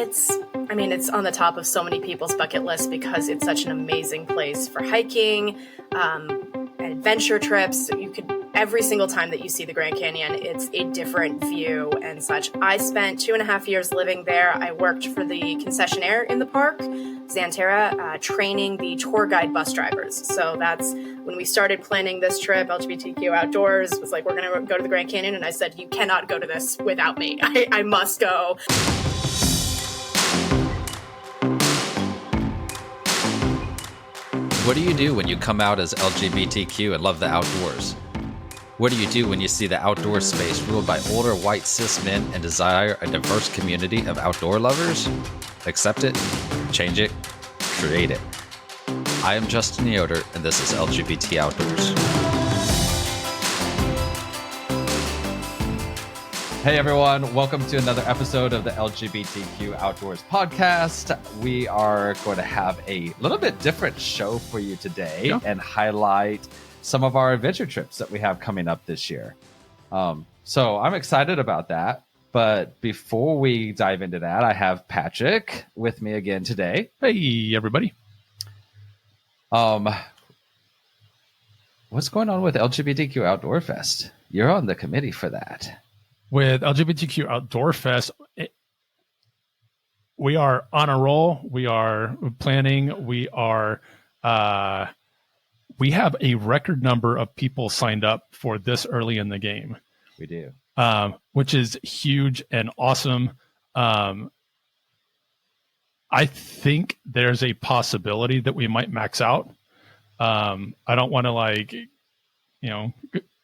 It's on the top of so many people's bucket list because it's such an amazing place for hiking, adventure trips. Every single time that you see the Grand Canyon, it's a different view and such. I spent 2.5 years living there. I worked for the concessionaire in the park, Xanterra, training the tour guide bus drivers. So that's when we started planning this trip. LGBTQ Outdoors was like, we're going to go to the Grand Canyon. And I said, you cannot go to this without me. I must go. What do you do when you come out as LGBTQ and love the outdoors? What do you do when you see the outdoor space ruled by older white cis men and desire a diverse community of outdoor lovers? Accept it, change it, create it. I am Justin Yoder, and this is LGBT Outdoors. Hey everyone, welcome to another episode of the LGBTQ Outdoors podcast. We are going to have a little bit different show for you today and highlight some of our adventure trips that we have coming up this year. So I'm excited about that. But before we dive into that, I have Patrick with me again today. Hey, everybody. What's going on with LGBTQ Outdoorfest? You're on the committee for that. With LGBTQ Outdoorfest, we are on a roll. We are planning. We have a record number of people signed up for this early in the game. We do. Which is huge and awesome. I think there's a possibility that we might max out. I don't want to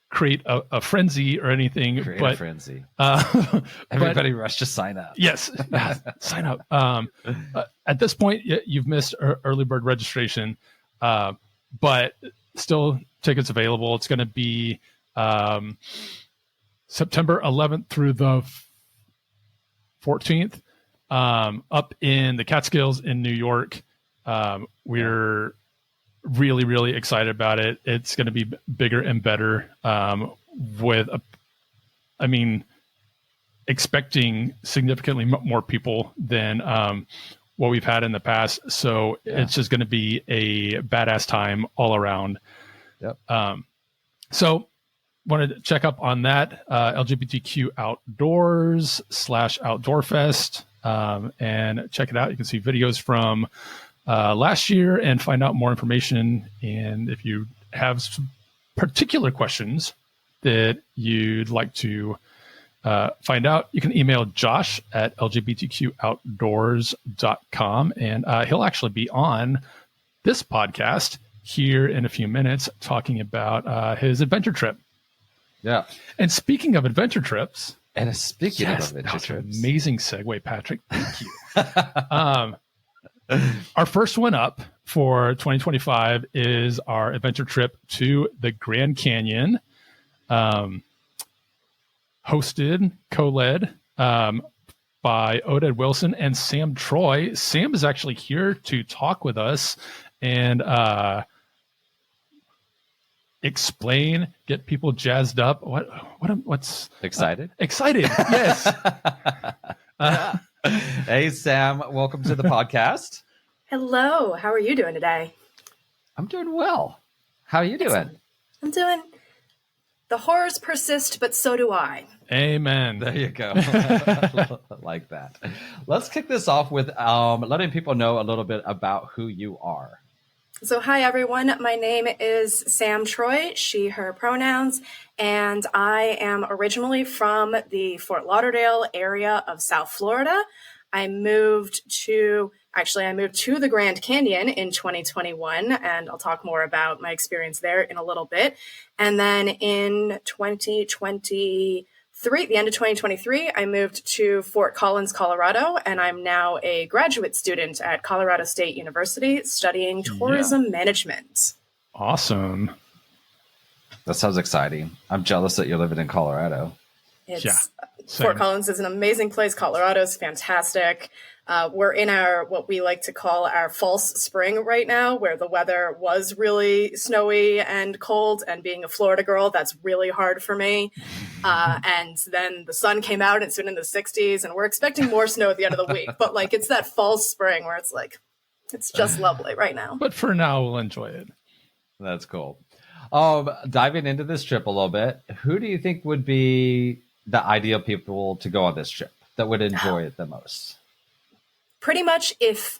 create a frenzy or anything. Create a frenzy. Everybody rush to sign up. Yes, sign up. At this point, you've missed early bird registration. But still tickets available. It's going to be September 11th through the 14th up in the Catskills in New York. We're really, really excited about it. It's going to be bigger and better expecting significantly more people than what we've had in the past. So It's just going to be a badass time all around. Yep. So wanted to check up on that, LGBTQ Outdoors /Outdoorfest, and check it out. You can see videos from last year and find out more information. And if you have some particular questions that you'd like to find out, you can email Josh at lgbtqoutdoors.com, and he'll actually be on this podcast here in a few minutes talking about his adventure trip. Yeah. And speaking of adventure trips, of adventure trips, amazing segue, Patrick. Thank you. Our first one up for 2025 is our adventure trip to the Grand Canyon. Hosted, co-led by Yoder Wilson and Sam Troy. Sam is actually here to talk with us and explain, get people jazzed up. What's excited? Excited, yes. Hey, Sam, welcome to the podcast. Hello, how are you doing today? I'm doing well. How are you doing? I'm doing... The horrors persist, but so do I. Amen. There you go. I like that. Let's kick this off with letting people know a little bit about who you are. So hi, everyone. My name is Sam Troy, she, her pronouns, and I am originally from the Fort Lauderdale area of South Florida. I moved to the Grand Canyon in 2021, and I'll talk more about my experience there in a little bit. And then in 2023, the end of 2023, I moved to Fort Collins, Colorado, and I'm now a graduate student at Colorado State University studying tourism management. Awesome. That sounds exciting. I'm jealous that you're living in Colorado. It's Fort Collins is an amazing place. Colorado's fantastic. We're in what we like to call our false spring right now, where the weather was really snowy and cold, and being a Florida girl, that's really hard for me. And then the sun came out and it's been in the 60s, and we're expecting more snow at the end of the week. But like, it's that false spring where it's like, it's just lovely right now. But for now, we'll enjoy it. That's cool. Diving into this trip a little bit, who do you think would be the ideal people to go on this trip that would enjoy it the most? Pretty much if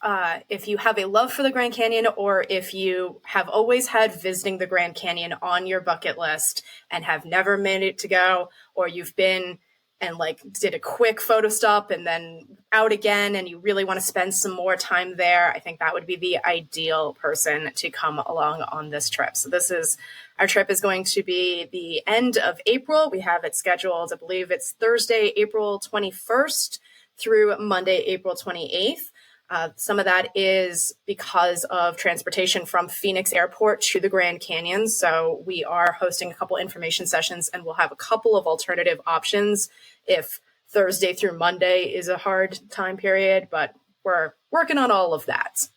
you have a love for the Grand Canyon, or if you have always had visiting the Grand Canyon on your bucket list and have never made it to go, or you've been and like did a quick photo stop and then out again, and you really want to spend some more time there, I think that would be the ideal person to come along on this trip. So our trip is going to be the end of April. We have it scheduled, I believe it's Thursday, April 21st through Monday, April 28th. Some of that is because of transportation from Phoenix Airport to the Grand Canyon. So we are hosting a couple information sessions, and we'll have a couple of alternative options if Thursday through Monday is a hard time period, but we're working on all of that.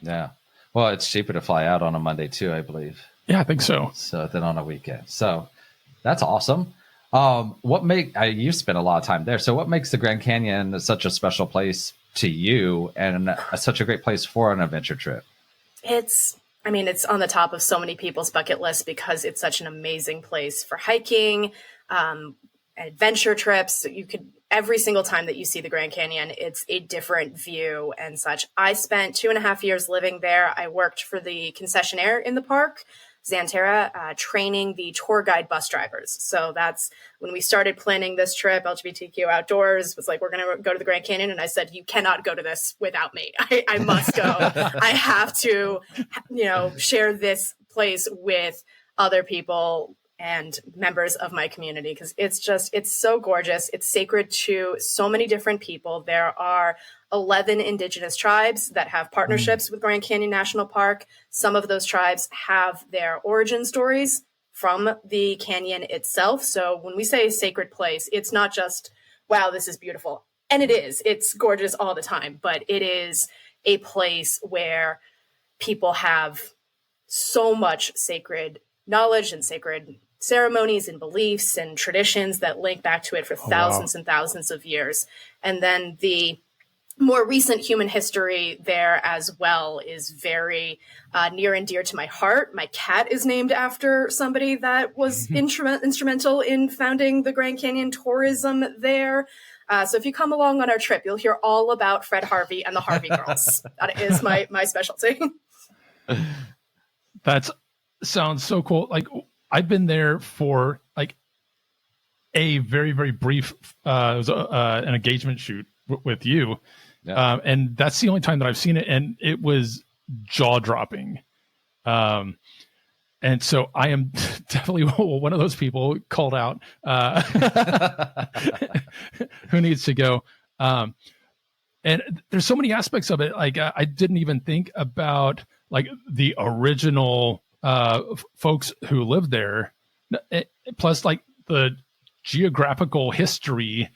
Yeah. Well, it's cheaper to fly out on a Monday too, I believe. Yeah, I think so. So than on a weekend. So that's awesome. You spent a lot of time there. So what makes the Grand Canyon such a special place to you and such a great place for an adventure trip? It's on the top of so many people's bucket lists because it's such an amazing place for hiking, adventure trips. Every single time that you see the Grand Canyon, it's a different view and such. I spent 2.5 years living there. I worked for the concessionaire in the park, Xanterra, training the tour guide bus drivers. So that's when we started planning this trip. LGBTQ Outdoors was like, we're going to go to the Grand Canyon. And I said, you cannot go to this without me. I must go. I have to, share this place with other people and members of my community, because it's so gorgeous. It's sacred to so many different people. There are 11 indigenous tribes that have partnerships with Grand Canyon National Park. Some of those tribes have their origin stories from the canyon itself. So when we say sacred place, it's not just, wow, this is beautiful. And it is. It's gorgeous all the time. But it is a place where people have so much sacred knowledge and sacred ceremonies and beliefs and traditions that link back to it for thousands and thousands of years. And then the more recent human history there as well is very near and dear to my heart. My cat is named after somebody that was instrumental in founding the Grand Canyon tourism there. So if you come along on our trip, you'll hear all about Fred Harvey and the Harvey girls. That is my specialty. That sounds so cool. Like, I've been there for like a very, very brief, it was an engagement shoot with you. Yeah. And that's the only time that I've seen it. And it was jaw dropping. And so I am definitely one of those people called out who needs to go. And there's so many aspects of it. Like I didn't even think about like the original folks who lived there, plus like the geographical history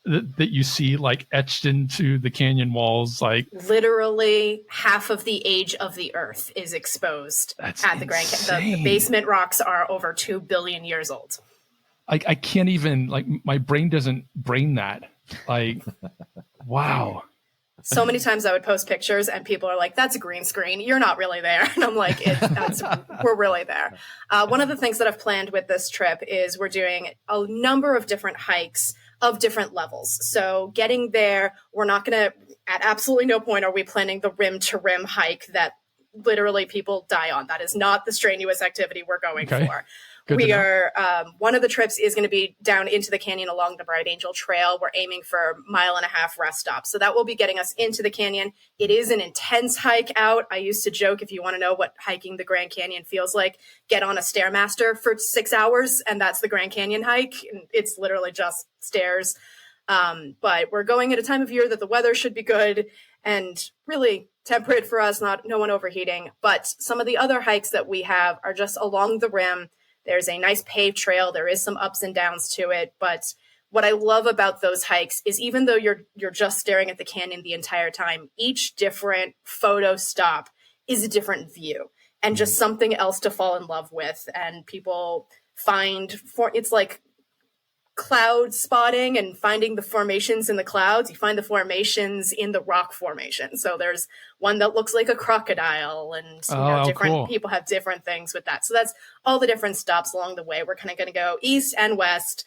that you see like etched into the canyon walls. Like literally half of the age of the earth is exposed at the Grand Canyon. The basement rocks are over 2 billion years old. I can't even, like, my brain doesn't brain that. Like, wow. So many times I would post pictures and people are like, that's a green screen. You're not really there. And I'm like, we're really there. One of the things that I've planned with this trip is we're doing a number of different hikes of different levels. So getting there, we're not going to, at absolutely no point are we planning the rim to rim hike that literally people die on. That is not the strenuous activity we're going for. We are, one of the trips is going to be down into the canyon along the Bright Angel Trail. We're aiming for 1.5 mile rest stop. So that will be getting us into the canyon. It is an intense hike out. I used to joke, if you want to know what hiking the Grand Canyon feels like, get on a Stairmaster for 6 hours, and that's the Grand Canyon hike. And it's literally just stairs. But we're going at a time of year that the weather should be good and really temperate for us, no one overheating. But some of the other hikes that we have are just along the rim. There's a nice paved trail. There is some ups and downs to it, but what I love about those hikes is even though you're just staring at the canyon the entire time, each different photo stop is a different view and just something else to fall in love with. And people it's like cloud spotting and finding the formations in the clouds. You find the formations in the rock formation. So there's one that looks like a crocodile, and different people have different things with that. So that's all the different stops along the way. We're kind of going to go east and west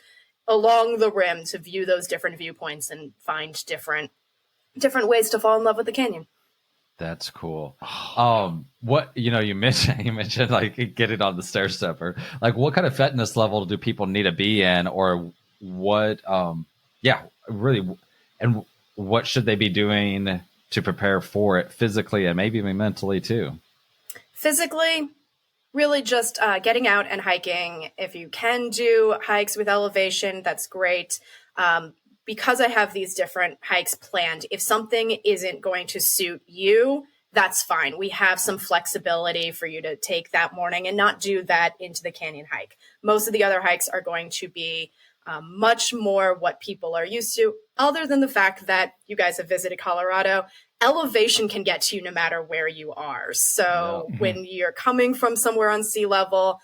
along the rim to view those different viewpoints and find different ways to fall in love with the canyon. That's cool. What you mentioned like getting on the stair stepper. Like, what kind of fitness level do people need to be in, or what? Really, and what should they be doing to prepare for it physically and maybe even mentally too? Physically, really just getting out and hiking. If you can do hikes with elevation, that's great. Because I have these different hikes planned, if something isn't going to suit you, that's fine. We have some flexibility for you to take that morning and not do that into the canyon hike. Most of the other hikes are going to be much more what people are used to, other than the fact that you guys have visited Colorado. Elevation can get to you no matter where you are. So when you're coming from somewhere on sea level,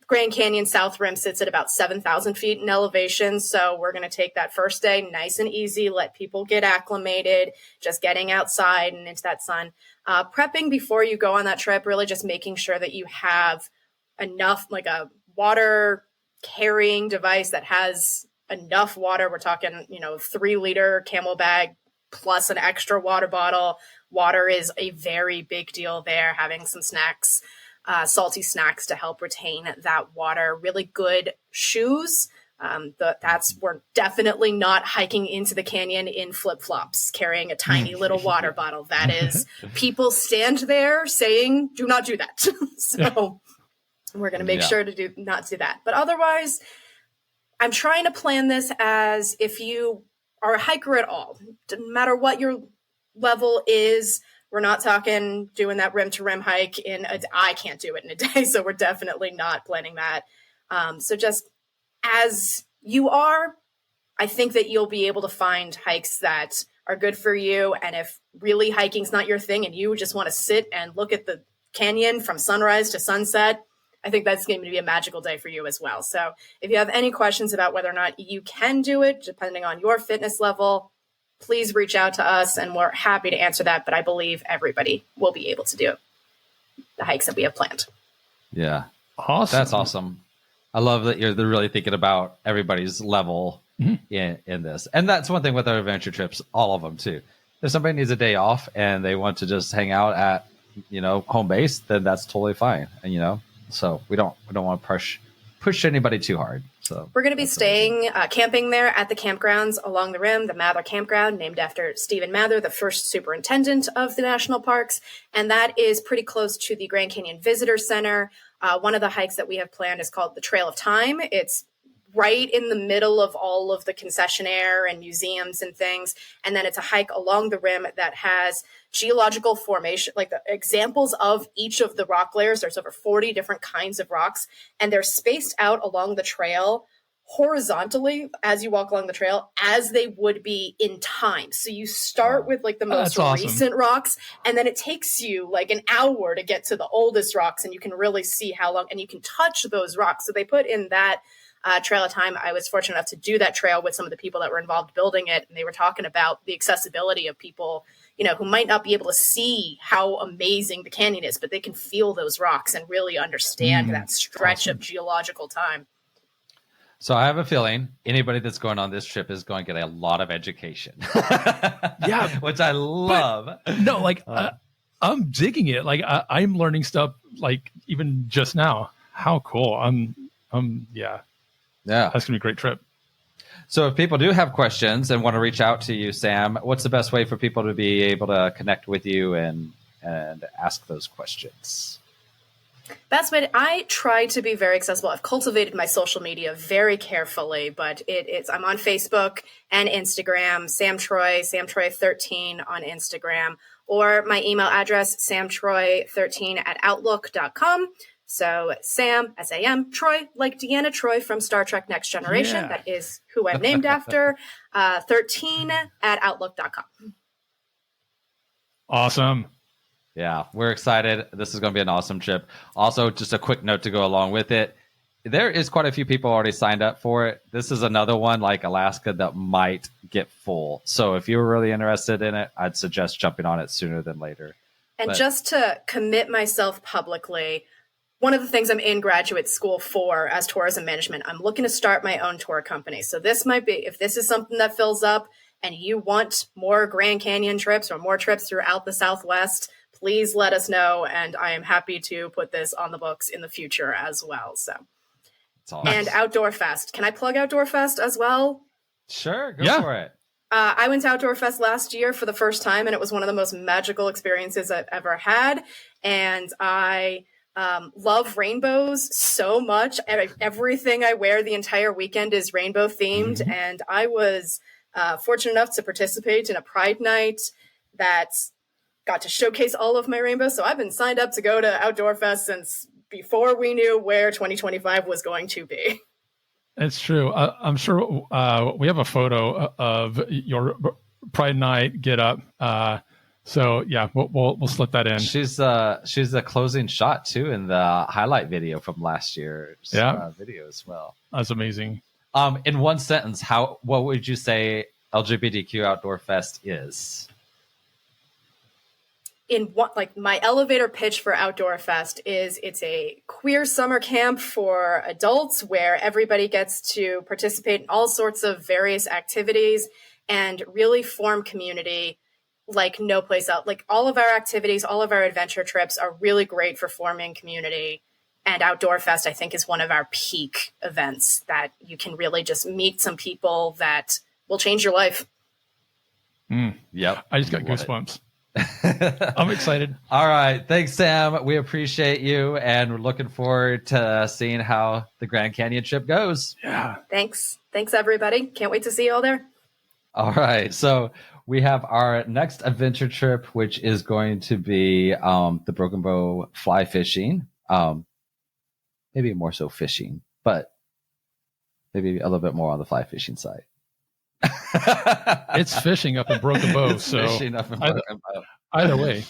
Grand Canyon South Rim sits at about 7,000 feet in elevation. So we're going to take that first day nice and easy, let people get acclimated, just getting outside and into that sun. Prepping before you go on that trip, really just making sure that you have enough, like a water carrying device that has enough water. We're talking, 3-liter camel bag plus an extra water bottle. Water is a very big deal there. Having some snacks, salty snacks to help retain that water. Really good shoes. We're definitely not hiking into the canyon in flip-flops, carrying a tiny little water bottle. That is, people stand there saying, do not do that. So we're going to make sure to not do that. But otherwise, I'm trying to plan this as if you are a hiker at all, no matter what your level is. We're not talking doing that rim to rim hike I can't do it in a day. So we're definitely not planning that. So just as you are, I think that you'll be able to find hikes that are good for you. And if really hiking's not your thing and you just want to sit and look at the canyon from sunrise to sunset, I think that's going to be a magical day for you as well. So if you have any questions about whether or not you can do it, depending on your fitness level, please reach out to us and we're happy to answer that. But I believe everybody will be able to do the hikes that we have planned. Yeah. Awesome. That's awesome. I love that you're really thinking about everybody's level in this. And that's one thing with our adventure trips, all of them too. If somebody needs a day off and they want to just hang out at, home base, then that's totally fine. And, so we don't want to push anybody too hard. So we're going to be staying, camping there at the campgrounds along the rim, the Mather Campground, named after Stephen Mather, the first superintendent of the national parks. And that is pretty close to the Grand Canyon Visitor Center. One of the hikes that we have planned is called the Trail of Time. It's right in the middle of all of the concessionaire and museums and things. And then it's a hike along the rim that has geological formation, like the examples of each of the rock layers. There's over 40 different kinds of rocks, and they're spaced out along the trail horizontally as you walk along the trail as they would be in time. So you start with like the most recent rocks, and then it takes you like an hour to get to the oldest rocks, and you can really see how long, and you can touch those rocks. So they put in that Trail of Time. I was fortunate enough to do that trail with some of the people that were involved building it. And they were talking about the accessibility of people, who might not be able to see how amazing the canyon is, but they can feel those rocks and really understand that stretch of geological time. So I have a feeling anybody that's going on this trip is going to get a lot of education. Which I love. I'm digging it. Like I'm learning stuff like even just now. How cool. Yeah, that's gonna be a great trip. So if people do have questions and want to reach out to you, Sam, what's the best way for people to be able to connect with you and ask those questions? Best way I try to be very accessible. I've cultivated my social media very carefully, but I'm on Facebook and Instagram, Sam Troy 13 on Instagram, or my email address, samtroy13@outlook.com. So Sam, S-A-M, Troy, like Deanna Troy from Star Trek Next Generation. Yeah. That is who I'm named after. 13 at outlook.com. Awesome. Yeah, we're excited. This is going to be an awesome trip. Also, just a quick note to go along with it. There is quite a few people already signed up for it. This is another one like Alaska that might get full. So if you're really interested in it, I'd suggest jumping on it sooner than later. And just to commit myself publicly, one of the things I'm in graduate school for as tourism management, I'm looking to start my own tour company. So this might be, if this is something that fills up and you want more Grand Canyon trips or more trips throughout the Southwest, please let us know. And I am happy to put this on the books in the future as well. So, awesome. And Outdoorfest. Can I plug Outdoorfest as well? Sure, go for it. I went to Outdoorfest last year for the first time, and it was one of the most magical experiences I've ever had. And I love rainbows so much. Everything I wear the entire weekend is rainbow themed. Mm-hmm. And I was fortunate enough to participate in a Pride night that got to showcase all of my rainbows. So I've been signed up to go to Outdoorfest since before we knew where 2025 was going to be. It's true. I'm sure we have a photo of your Pride Night get up. So yeah, we'll slip that in. She's the closing shot too in the highlight video from last year's video as well. That's amazing. In one sentence, what would you say LGBTQ Outdoor Fest is? In what, like, my elevator pitch for Outdoorfest is it's a queer summer camp for adults where everybody gets to participate in all sorts of various activities and really form community like no place else. Like all of our activities, all of our adventure trips are really great for forming community. And Outdoorfest, I think, is one of our peak events that you can really just meet some people that will change your life. Yep. I just got goosebumps. I'm excited. All right. Thanks, Sam. We appreciate you, and we're looking forward to seeing how the Grand Canyon trip goes. Yeah. Thanks, everybody. Can't wait to see you all there. All right. So we have our next adventure trip, which is going to be the Broken Bow fly fishing. Maybe more so fishing, but maybe a little bit more on the fly fishing side. It's fishing up in Broken Bow, so either way.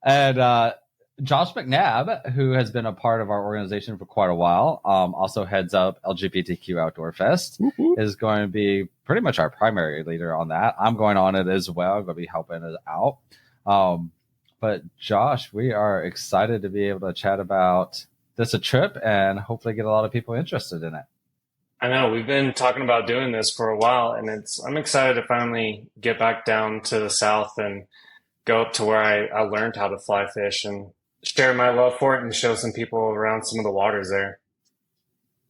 And Josh McNabb, who has been a part of our organization for quite a while, also heads up LGBTQ Outdoorfest, is going to be pretty much our primary leader on that. I'm going on it as well. I'm going to be helping it out. But Josh, we are excited to be able to chat about this trip and hopefully get a lot of people interested in it. I know we've been talking about doing this for a while, and I'm excited to finally get back down to the South and go up to where I learned how to fly fish and share my love for it and show some people around some of the waters there.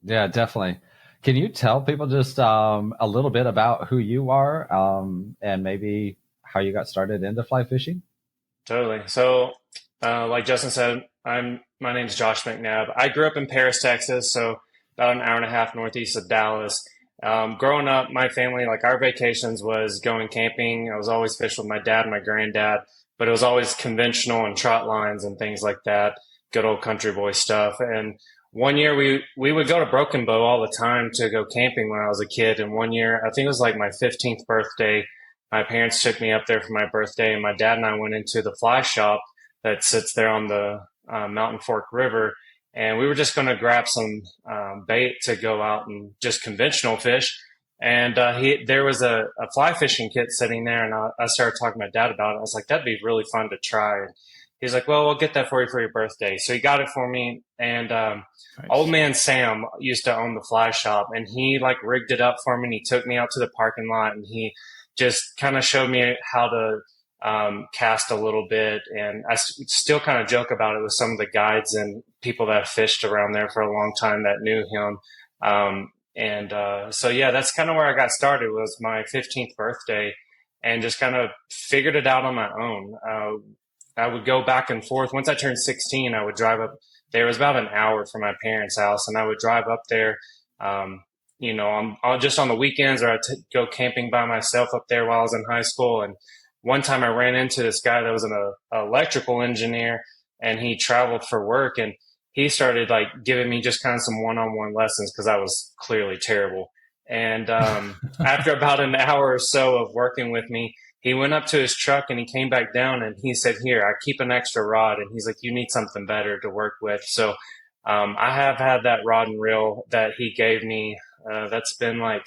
Yeah, definitely. Can you tell people just a little bit about who you are and maybe how you got started into fly fishing? Totally. So like Justin said, my name's Josh McNabb. I grew up in Paris, Texas, so about an hour and a half northeast of Dallas. Growing up, my family, like our vacations was going camping. I was always fishing with my dad and my granddad, but it was always conventional and trot lines and things like that, good old country boy stuff. And one year we would go to Broken Bow all the time to go camping when I was a kid. And one year, I think it was like my 15th birthday, my parents took me up there for my birthday, and my dad and I went into the fly shop that sits there on the Mountain Fork River. And we were just going to grab some bait to go out and just conventional fish. And there was a fly fishing kit sitting there, and I started talking to my dad about it. I was like, that'd be really fun to try. And he's like, well, we'll get that for you for your birthday. So he got it for me. And nice. Old man Sam used to own the fly shop, and he like rigged it up for me. And he took me out to the parking lot, and he just kind of showed me how to cast a little bit. And I still kind of joke about it with some of the guides and people that have fished around there for a long time that knew him. So yeah, that's kind of where I got started, was my 15th birthday, and just kind of figured it out on my own. I would go back and forth. Once I turned 16, I would drive up there. It was about an hour from my parents' house, and I would drive up there, just on the weekends, or I'd go camping by myself up there while I was in high school. And one time I ran into this guy that was an electrical engineer, and he traveled for work, and he started like giving me just kind of some one-on-one lessons because I was clearly terrible. And after about an hour or so of working with me, he went up to his truck and he came back down and he said, "Here, I keep an extra rod." And he's like, "You need something better to work with." So I have had that rod and reel that he gave me. That's been like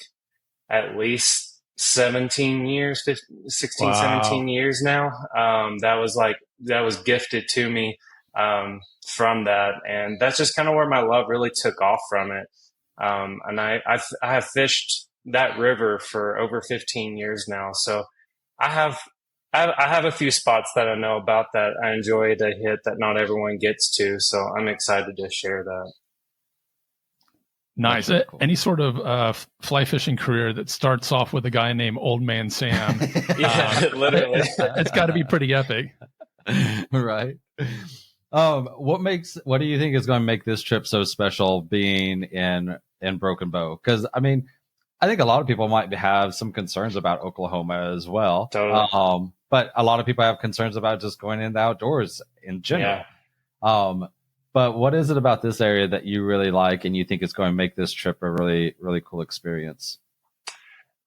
at least 17 years, 15, 16, wow. 17 years now. That was gifted to me from that. And that's just kind of where my love really took off from it. And I have fished that river for over 15 years now. So I have a few spots that I know about that I enjoy to hit that not everyone gets to. So I'm excited to share that. Nice. Really cool. Any sort of fly fishing career that starts off with a guy named Old Man Sam. Yeah, literally. It's got to be pretty epic. Right. What do you think is going to make this trip so special being in Broken Bow? Because I mean, I think a lot of people might have some concerns about Oklahoma as well. Totally. But a lot of people have concerns about just going in the outdoors in general. Yeah. But what is it about this area that you really like and you think is going to make this trip a really, really cool experience?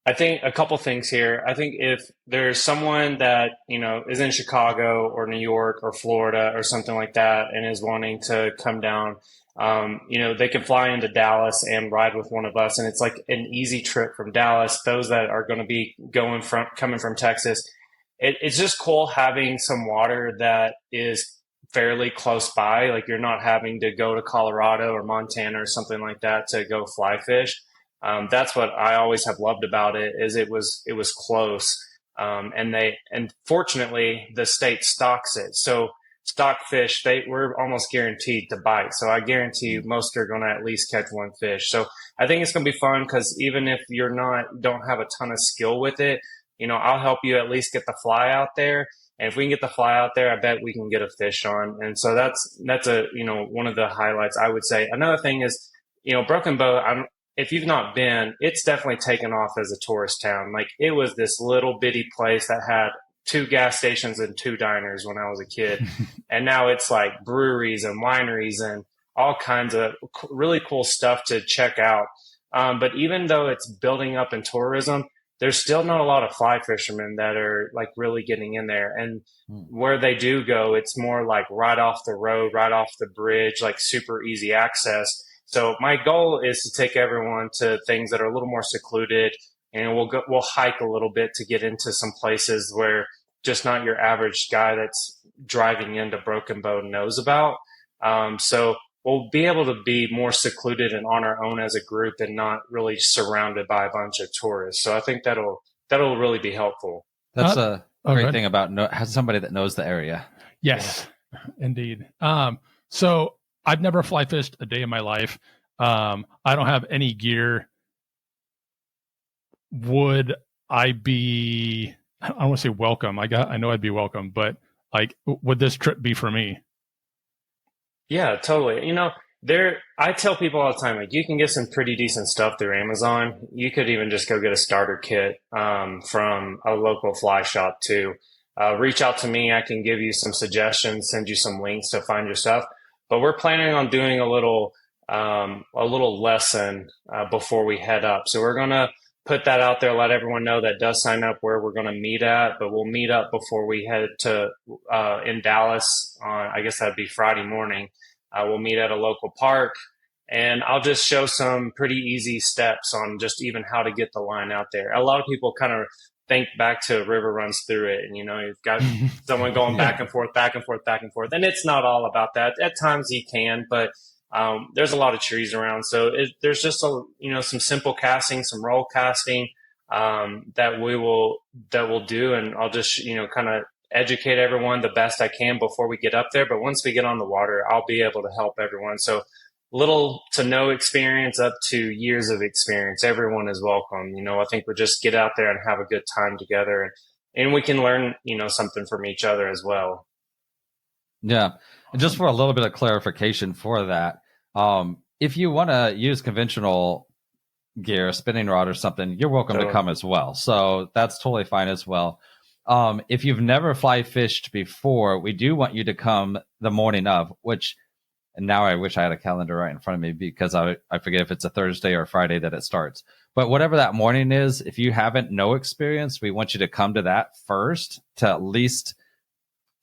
I think a couple things here. I think if there's someone that, is in Chicago or New York or Florida or something like that and is wanting to come down, they can fly into Dallas and ride with one of us. And it's like an easy trip from Dallas. Those that are going to be coming from Texas, it's just cool having some water that is fairly close by. Like you're not having to go to Colorado or Montana or something like that to go fly fish. That's what I always have loved about it is it was close. And fortunately the state stocks it. So stock fish, we're almost guaranteed to bite. So I guarantee you most are going to at least catch one fish. So I think it's going to be fun because even if don't have a ton of skill with it, I'll help you at least get the fly out there. And if we can get the fly out there, I bet we can get a fish on. And so that's one of the highlights I would say. Another thing is, Broken Bow, if you've not been, it's definitely taken off as a tourist town. Like it was this little bitty place that had 2 gas stations and 2 diners when I was a kid. And now it's like breweries and wineries and all kinds of really cool stuff to check out. But even though it's building up in tourism, there's still not a lot of fly fishermen that are like really getting in there. And where they do go, it's more like right off the road, right off the bridge, like super easy access. So my goal is to take everyone to things that are a little more secluded, and we'll hike a little bit to get into some places where just not your average guy that's driving into Broken Bow knows about. So we'll be able to be more secluded and on our own as a group and not really surrounded by a bunch of tourists. So I think that'll really be helpful. That's a great thing about somebody that knows the area. Yes, indeed. So I've never fly fished a day in my life. I don't have any gear. Would I be, I don't want to say welcome. I know I'd be welcome, but like, would this trip be for me? Yeah, totally. I tell people all the time, like you can get some pretty decent stuff through Amazon. You could even just go get a starter kit from a local fly shop too. Reach out to me. I can give you some suggestions, send you some links to find your stuff. But we're planning on doing a little lesson before we head up. So we're going to put that out there, let everyone know that does sign up where we're going to meet at. But we'll meet up before we head to in Dallas on, I guess that'd be Friday morning. We'll meet at a local park, and I'll just show some pretty easy steps on just even how to get the line out there. A lot of people kind of think back to a river runs through it, and you've got someone going back and forth, back and forth, back and forth. And it's not all about that. At times you can, but there's a lot of trees around. So there's just some simple casting, some roll casting that we'll do. And I'll just, kind of educate everyone the best I can before we get up there. But once we get on the water, I'll be able to help everyone. So little to no experience up to years of experience, everyone is welcome. I think we'll just get out there and have a good time together, and we can learn, something from each other as well. Yeah. And just for a little bit of clarification for that, if you want to use conventional gear, a spinning rod or something, you're welcome to come as well. So that's totally fine as well. if you've never fly fished before, we do want you to come the morning of, which, and now I wish I had a calendar right in front of me because I forget if it's a Thursday or Friday that it starts. But whatever that morning is, if you haven't no experience, we want you to come to that first to at least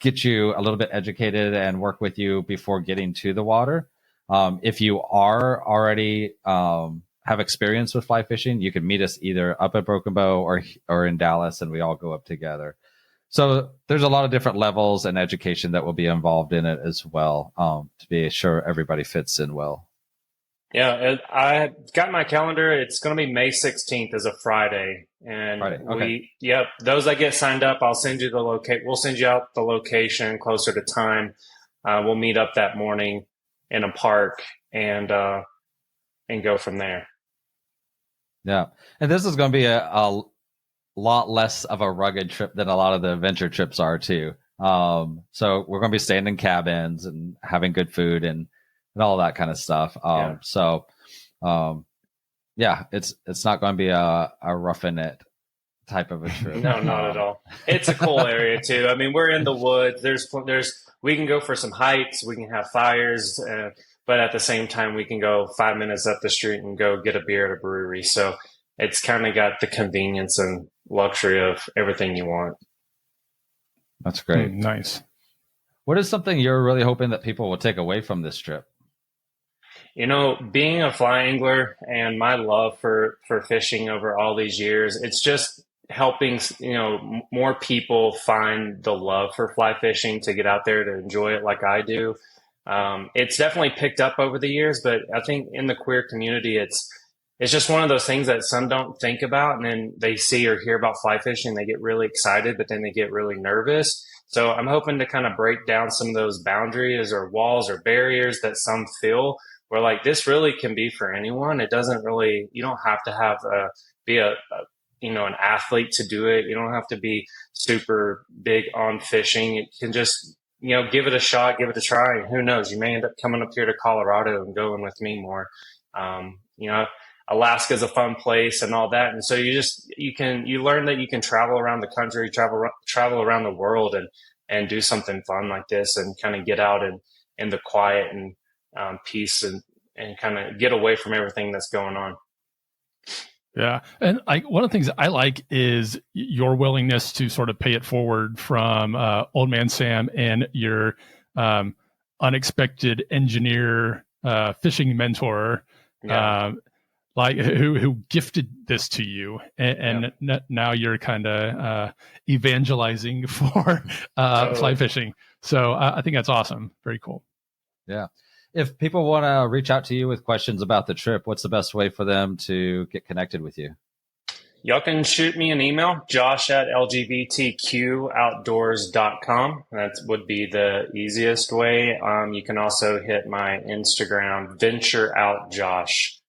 get you a little bit educated and work with you before getting to the water. If you are already have experience with fly fishing, you can meet us either up at Broken Bow or in Dallas, and we all go up together. So there's a lot of different levels and education that will be involved in it as well, to be sure everybody fits in well. Yeah, I got my calendar. It's going to be May 16th is a Friday. And Okay. those that get signed up, I'll send you we'll send you out the location closer to time. We'll meet up that morning in a park and go from there. Yeah. And this is going to be a lot less of a rugged trip than a lot of the adventure trips are too. So we're going to be staying in cabins and having good food and all that kind of stuff. It's not going to be a roughing it type of a trip. No, not at all. It's a cool area too. I mean, we're in the woods. We can go for some hikes. We can have fires, but at the same time, we can go 5 minutes up the street and go get a beer at a brewery. So it's kind of got the convenience and luxury of everything you want. That's great. Nice. What is something you're really hoping that people will take away from this trip? You know, being a fly angler and my love for fishing over all these years, it's just helping, more people find the love for fly fishing to get out there to enjoy it like I do. It's definitely picked up over the years, but I think in the queer community, it's just one of those things that some don't think about, and then they see or hear about fly fishing, they get really excited, but then they get really nervous. So I'm hoping to kind of break down some of those boundaries or walls or barriers that some feel where like this really can be for anyone. It doesn't really, you don't have to be an athlete to do it. You don't have to be super big on fishing. It can just, give it a shot, give it a try. And who knows, you may end up coming up here to Colorado and going with me more. Alaska's a fun place and all that. And so you learn that you can travel around the country, travel around the world and do something fun like this and kind of get out in the quiet and peace and kind of get away from everything that's going on. Yeah. And one of the things I like is your willingness to sort of pay it forward from Old Man Sam and your unexpected engineer fishing mentor, who gifted this to you. And now you're kind of evangelizing for fly fishing. So I think that's awesome. Very cool. Yeah. If people want to reach out to you with questions about the trip, what's the best way for them to get connected with you? Y'all can shoot me an email, josh@lgbtqoutdoors.com. That would be the easiest way. You can also hit my Instagram, ventureoutjosh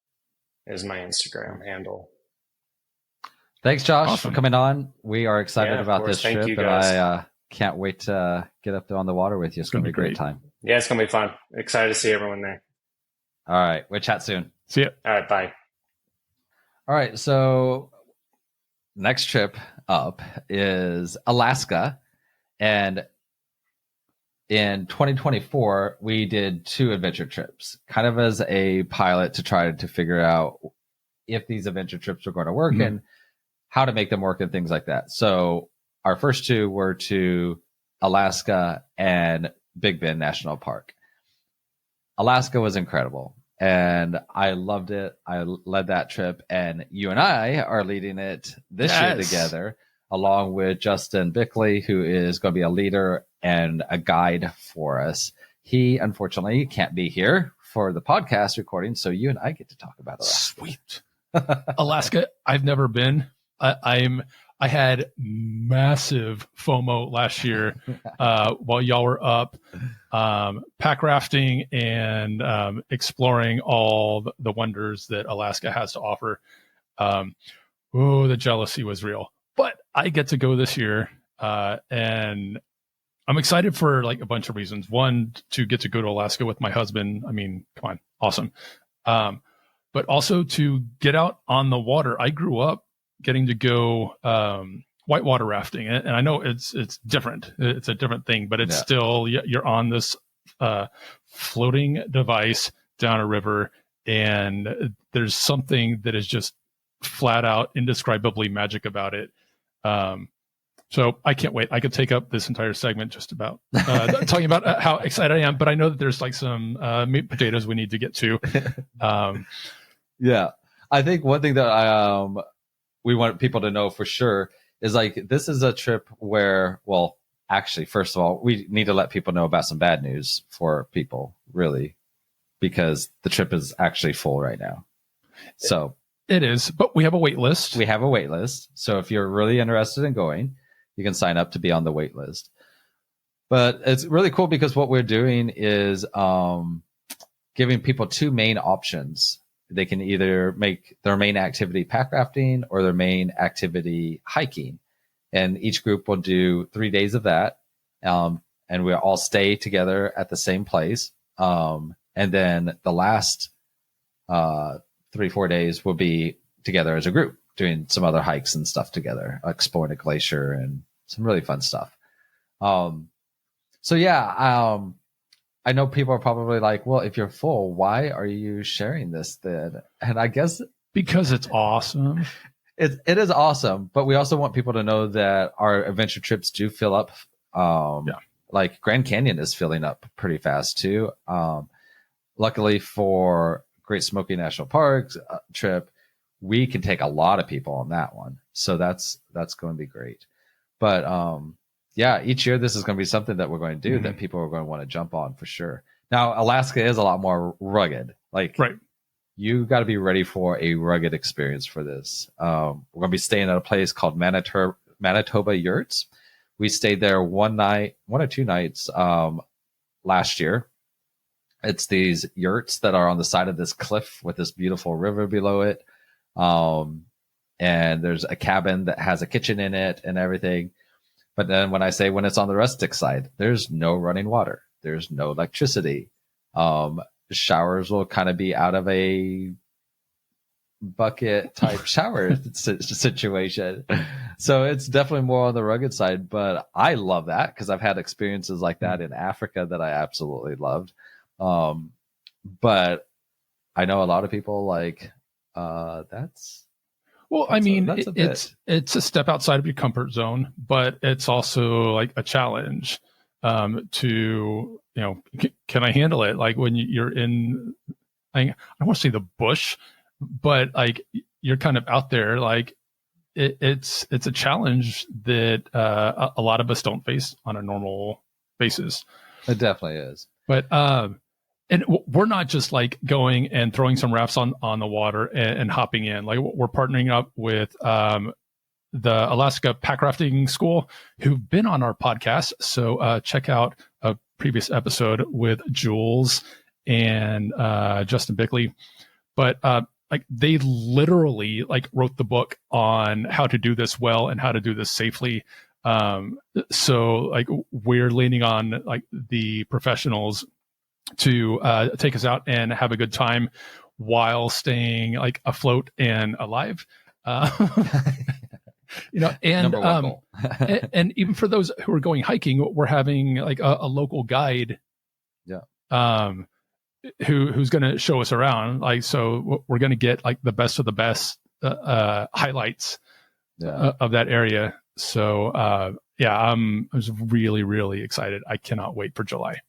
is my Instagram handle. Thanks, Josh, for coming on. We are excited about this trip, and I can't wait to get up there on the water with you. It's going to be a great time. Yeah, it's going to be fun. Excited to see everyone there. All right. We'll chat soon. See ya. All right. Bye. All right. So next trip up is Alaska. And in 2024, we did 2 adventure trips, kind of as a pilot to try to figure out if these adventure trips are going to work and how to make them work and things like that. So our first 2 were to Alaska and Big Bend National Park. Alaska was incredible and I loved it. I led that trip, and you and I are leading it this year together, along with Justin Bickley, who is going to be a leader and a guide for us. He unfortunately can't be here for the podcast recording, so you and I get to talk about Alaska. Sweet. Alaska, I've never been. I had massive FOMO last year while y'all were up pack rafting and exploring all the wonders that Alaska has to offer. The jealousy was real. But I get to go this year, and I'm excited for like a bunch of reasons. One, to get to go to Alaska with my husband. I mean, come on, awesome. But also to get out on the water. I grew up getting to go whitewater rafting, and I know it's different. It's a different thing, but it's still, you're on this floating device down a river, and there's something that is just flat out indescribably magic about it. So I can't wait. I could take up this entire segment just about talking about how excited I am, but I know that there's like some meat and potatoes we need to get to. Yeah. I think one thing that we want people to know for sure is like, this is a trip where, well, actually, first of all, we need to let people know about some bad news for people, really, because the trip is actually full right now. So it is, but we have a wait list. We have a wait list. So if you're really interested in going, you can sign up to be on the wait list. But it's really cool because what we're doing is giving people two main options. They can either make their main activity packrafting or their main activity hiking. And each group will do 3 days of that. And we'll all stay together at the same place. And then the last 3-4 days will be together as a group, doing some other hikes and stuff together, exploring a glacier and some really fun stuff. So yeah, I know people are probably like, well, if you're full, why are you sharing this then? And I guess because it's awesome. It is awesome, but we also want people to know that our adventure trips do fill up. Like Grand Canyon is filling up pretty fast too. Luckily for Great Smoky National Park trip, we can take a lot of people on that one. So that's going to be great. But yeah, each year this is going to be something that we're going to do that people are going to want to jump on for sure. Now, Alaska is a lot more rugged. Like, right. You got to be ready for a rugged experience for this. We're going to be staying at a place called Manitoba Yurts. We stayed there 1 or 2 nights last year. It's these yurts that are on the side of this cliff with this beautiful river below it. And there's a cabin that has a kitchen in it and everything. But then when it's on the rustic side, there's no running water. There's no electricity. Showers will kind of be out of a bucket type shower situation. So it's definitely more on the rugged side, but I love that because I've had experiences like that in Africa that I absolutely loved. But I know a lot of people like, it's a step outside of your comfort zone, but it's also like a challenge to, can I handle it? Like when you're in, I don't want to say the bush, but like you're kind of out there, like it's a challenge that a lot of us don't face on a normal basis. It definitely is. But and we're not just like going and throwing some rafts on the water and hopping in. Like we're partnering up with the Alaska Packrafting School, who've been on our podcast. So check out a previous episode with Jules and Justin Bickley. But like they literally like wrote the book on how to do this well and how to do this safely. So like we're leaning on like the professionals to take us out and have a good time while staying like afloat and alive. And and even for those who are going hiking, we're having like a local guide. Yeah. Who's going to show us around. Like, so we're going to get like the best of the best highlights of that area. So I was really, really excited. I cannot wait for July.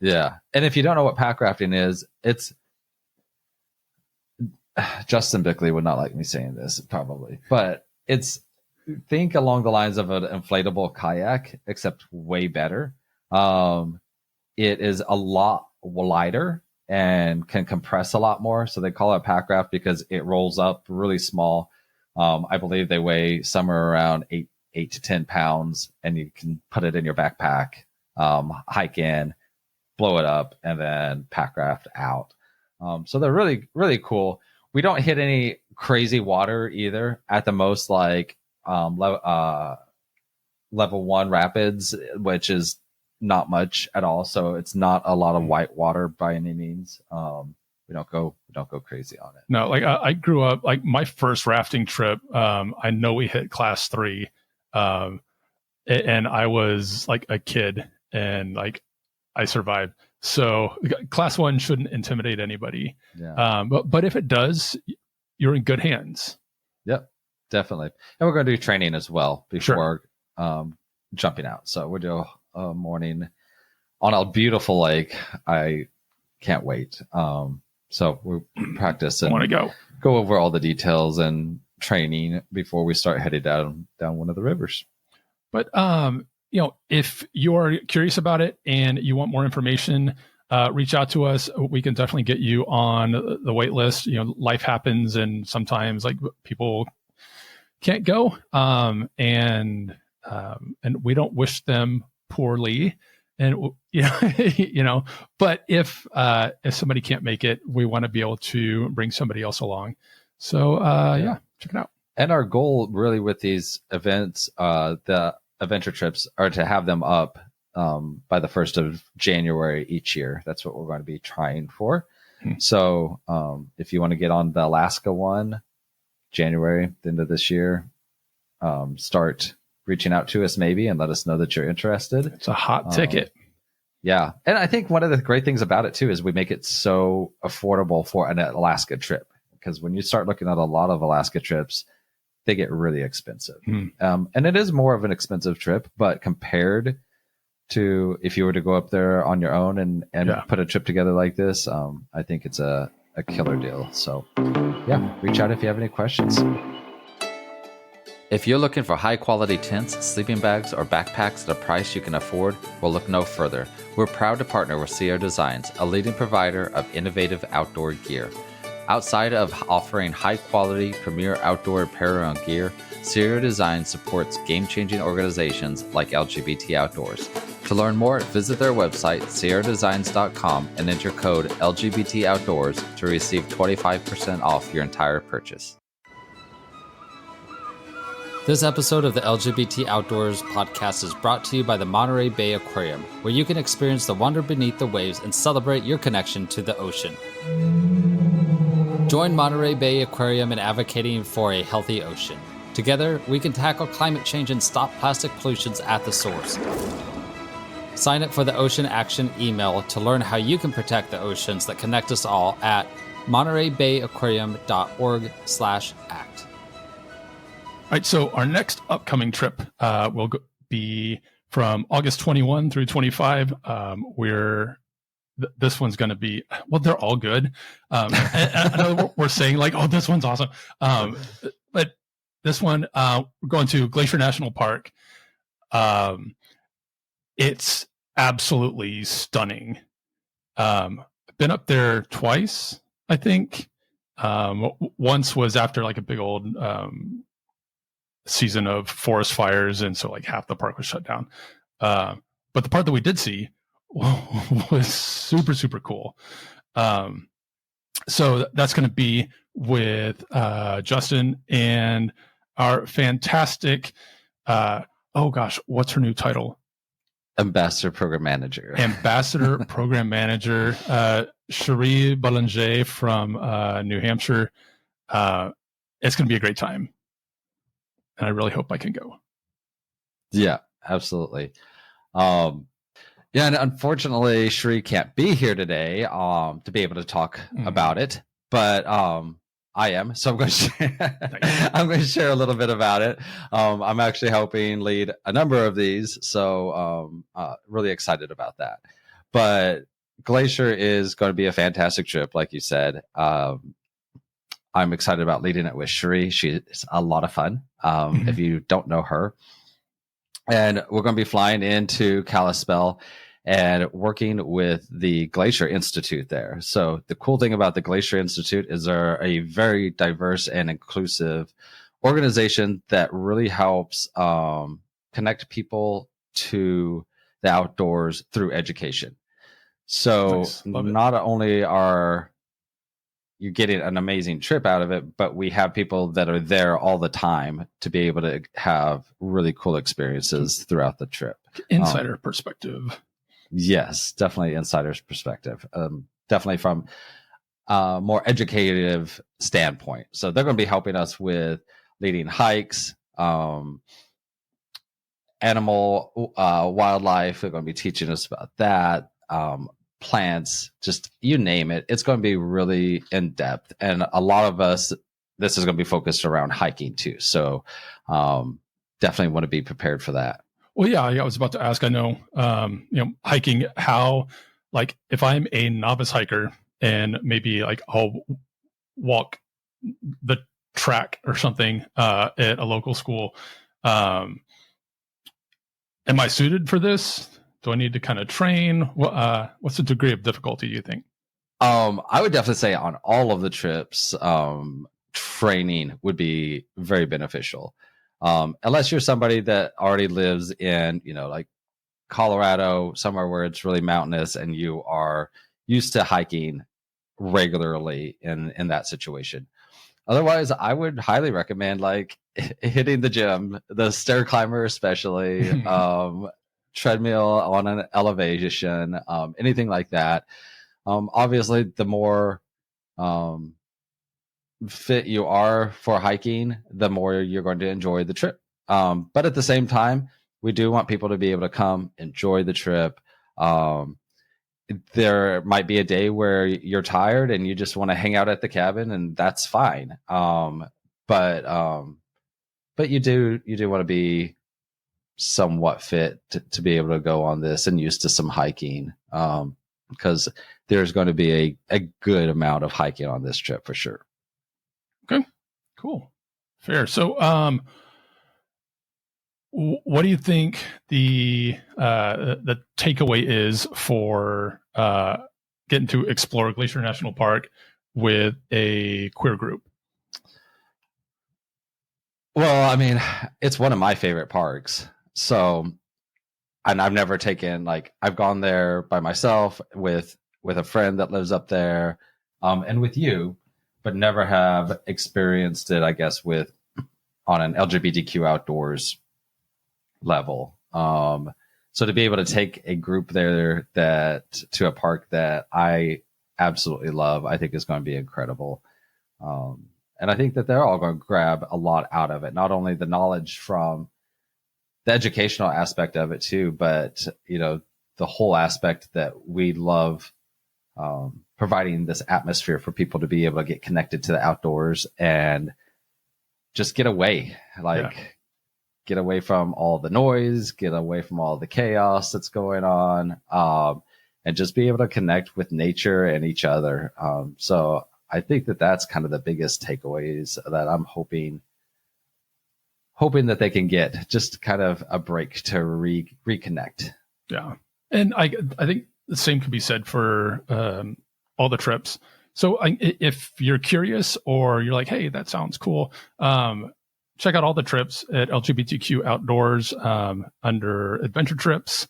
Yeah. And if you don't know what packrafting is, it's Justin Bickley would not like me saying this probably, but think along the lines of an inflatable kayak, except way better. It is a lot lighter and can compress a lot more. So they call it packraft because it rolls up really small. I believe they weigh somewhere around 8 to 10 pounds, and you can put it in your backpack, hike in, blow it up, and then packraft out. So they're really, really cool. We don't hit any crazy water either. At the most, like level 1 rapids, which is not much at all. So it's not a lot of white water by any means. We don't go crazy on it. No, like I grew up, like my first rafting trip, I know we hit class 3. And I was like a kid, and like I survived. So class 1 shouldn't intimidate anybody. Yeah. But if it does, you're in good hands. Yep, definitely. And we're going to do training as well before jumping out. So we'll do a morning on a beautiful lake. I can't wait. So we'll practice and want to go over all the details and training before we start heading down one of the rivers. But if you're curious about it and you want more information, reach out to us. We can definitely get you on the wait list. Life happens, and sometimes like people can't go, and we don't wish them poorly. And but if somebody can't make it, we want to be able to bring somebody else along. So check it out. And our goal really with these events, the adventure trips, are to have them up by the 1st of January each year. That's what we're going to be trying for. So if you want to get on the Alaska one, January, the end of this year, start reaching out to us maybe and let us know that you're interested. It's a hot ticket. Yeah. And I think one of the great things about it too is we make it so affordable for an Alaska trip. Because when you start looking at a lot of Alaska trips, they get really expensive. And it is more of an expensive trip, but compared to if you were to go up there on your own and put a trip together like this, I think it's a killer deal. So reach out if you have any questions. If you're looking for high quality tents, sleeping bags, or backpacks at a price you can afford, well, look no further. We're proud to partner with Sierra Designs, a leading provider of innovative outdoor gear. Outside of offering high-quality, premier outdoor apparel and gear, Sierra Design supports game-changing organizations like LGBT Outdoors. To learn more, visit their website, sierradesigns.com, and enter code LGBT Outdoors to receive 25% off your entire purchase. This episode of the LGBT Outdoors podcast is brought to you by the Monterey Bay Aquarium, where you can experience the wonder beneath the waves and celebrate your connection to the ocean. Join Monterey Bay Aquarium in advocating for a healthy ocean. Together, we can tackle climate change and stop plastic pollutions at the source. Sign up for the Ocean Action email to learn how you can protect the oceans that connect us all at montereybayaquarium.org/act. All right, so our next upcoming trip will be from August 21 through 25. This one's going to be, well, they're all good. I know we're saying like, oh, this one's awesome. But this one, we're going to Glacier National Park. It's absolutely stunning. Been up there twice, I think. Once was after like a big old season of forest fires, and so like half the park was shut down. But the part that we did see was super, super cool. So that's going to be with Justin and our fantastic, what's her new title? Ambassador Program Manager. Cherie Boulanger from New Hampshire. It's going to be a great time. And I really hope I can go. Yeah, absolutely. And unfortunately, Cherie can't be here today to be able to talk about it. But I am, so I'm going to share a little bit about it. I'm actually helping lead a number of these, so really excited about that. But Glacier is going to be a fantastic trip, like you said. I'm excited about leading it with Cherie. She's a lot of fun. If you don't know her, and we're going to be flying into Kalispell and working with the Glacier Institute there. So the cool thing about the Glacier Institute is they're a very diverse and inclusive organization that really helps connect people to the outdoors through education. So nice. Not only are you getting an amazing trip out of it, but we have people that are there all the time to be able to have really cool experiences throughout the trip. Insider perspective. Yes, definitely insider's perspective. Definitely from a more educative standpoint. So they're going to be helping us with leading hikes, animal, wildlife. They're going to be teaching us about that. Plants, just you name it. It's going to be really in depth. And a lot of us, this is going to be focused around hiking too. So definitely want to be prepared for that. Well, yeah, I was about to ask, I know, hiking, how, like if I'm a novice hiker and maybe like I'll walk the track or something at a local school, am I suited for this? Do I need to kind of train? What's the degree of difficulty, do you think? I would definitely say on all of the trips, training would be very beneficial. Unless you're somebody that already lives in, like Colorado, somewhere where it's really mountainous and you are used to hiking regularly in that situation. Otherwise, I would highly recommend like hitting the gym, the stair climber, especially, treadmill on an elevation, anything like that. Obviously, the more fit you are for hiking, the more you're going to enjoy the trip. But at the same time, we do want people to be able to come enjoy the trip. There might be a day where you're tired and you just want to hang out at the cabin, and that's fine. But you do want to be somewhat fit to be able to go on this and used to some hiking, because there's going to be a good amount of hiking on this trip for sure. Okay, cool. Fair. So, what do you think the takeaway is for getting to explore Glacier National Park with a queer group? Well, I mean, it's one of my favorite parks. So, and I've never taken, I've gone there by myself with a friend that lives up there, and with you, but never have experienced it, I guess, on an LGBTQ Outdoors level. So to be able to take a group there to a park that I absolutely love, I think is going to be incredible. And I think that they're all going to grab a lot out of it, not only the knowledge from the educational aspect of it too, but the whole aspect that we love, providing this atmosphere for people to be able to get connected to the outdoors and just get away, get away from all the noise, get away from all the chaos that's going on, and just be able to connect with nature and each other. So I think that that's kind of the biggest takeaways that I'm hoping that they can get, just kind of a break to reconnect. Yeah. And I think the same can be said for all the trips. So if you're curious or you're like, hey, that sounds cool, check out all the trips at LGBTQ Outdoors under Adventure Trips.